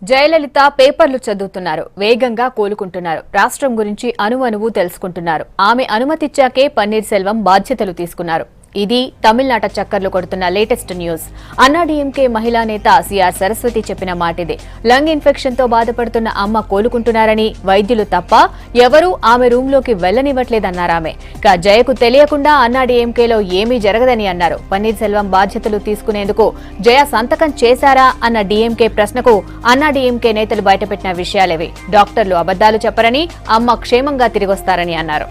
జయలలిత పేపర్లు చదువుతున్నారు, వేగంగా కోలుకుంటున్నారు. రాష్ట్రం గురించి అణువణువు తెలుసుకుంటున్నారు. ఆమె అనుమతిచ్చాకే పన్నీర్ సెల్వం బాధ్యతలు తీసుకున్నారు. ఇది తమిళనాట చక్కర్లు కొడుతున్న లేటెస్ట్ న్యూస్. అన్నాడీఎంకే మహిళా నేత సిఆర్ సరస్వతి చెప్పిన మాటిదే. లంగ్ ఇన్ఫెక్షన్ తో బాధపడుతున్న అమ్మ కోలుకుంటున్నారని వైద్యులు తప్ప ఎవరూ ఆమె రూమ్ లోకి వెళ్లనివ్వట్లేదన్నారామె. ఇక జయకు తెలియకుండా అన్నాడీఎంకేలో ఏమీ జరగదని అన్నారు. పన్నీర్ సెల్వం బాధ్యతలు తీసుకునేందుకు జయ సంతకం చేశారా అన్న డీఎంకే ప్రశ్నకు అన్నాడీఎంకే నేతలు బయటపెట్టిన విషయాలేవి. డాక్టర్లు అబద్దాలు చెప్పరని, అమ్మ క్షేమంగా తిరిగొస్తారని అన్నారు.